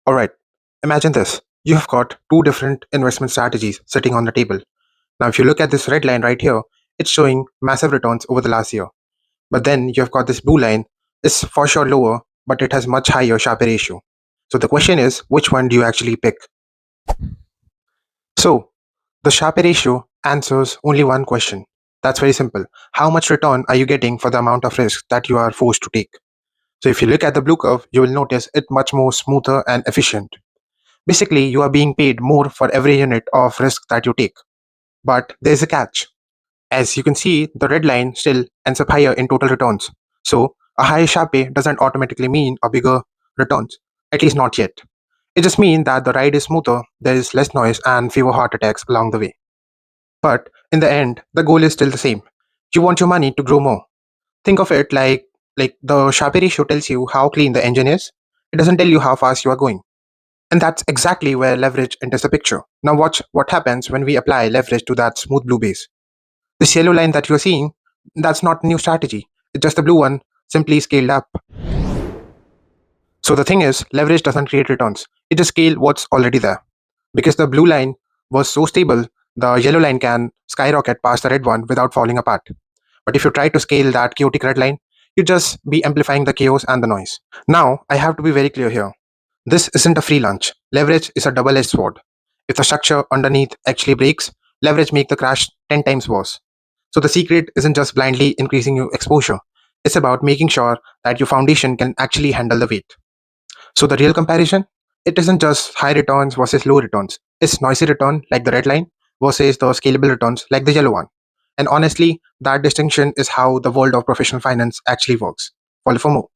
Alright, imagine this. You have got two different investment strategies sitting on the table. Now, if you look at this red line right here, it's showing massive returns over the last year. But then you've got this blue line, it's for sure lower, but it has much higher Sharpe ratio. So the question is, which one do you actually pick? So, the Sharpe ratio answers only one question. That's very simple. How much return are you getting for the amount of risk that you are forced to take? So if you look at the blue curve, you will notice it much more smoother and efficient. Basically, you are being paid more for every unit of risk that you take. But there's a catch. As you can see, the red line still ends up higher in total returns. So a higher Sharpe doesn't automatically mean a bigger returns, at least not yet. It just means that the ride is smoother, there is less noise and fewer heart attacks along the way. But in the end, the goal is still the same. You want your money to grow more. Think of it like the Sharpe ratio tells you how clean the engine is. It doesn't tell you how fast you are going. And that's exactly where leverage enters the picture. Now watch what happens when we apply leverage to that smooth blue base. This yellow line that you're seeing, that's not a new strategy. It's just the blue one, simply scaled up. So the thing is, leverage doesn't create returns. It just scale what's already there. Because the blue line was so stable, the yellow line can skyrocket past the red one without falling apart. But if you try to scale that chaotic red line, you just be amplifying the chaos and the noise. Now, I have to be very clear here. This isn't a free lunch. Leverage is a double-edged sword. If the structure underneath actually breaks, leverage make the crash 10 times worse. So the secret isn't just blindly increasing your exposure. It's about making sure that your foundation can actually handle the weight. So the real comparison, it isn't just high returns versus low returns. It's noisy return like the red line versus the scalable returns like the yellow one. And honestly, that distinction is how the world of professional finance actually works. Follow for more.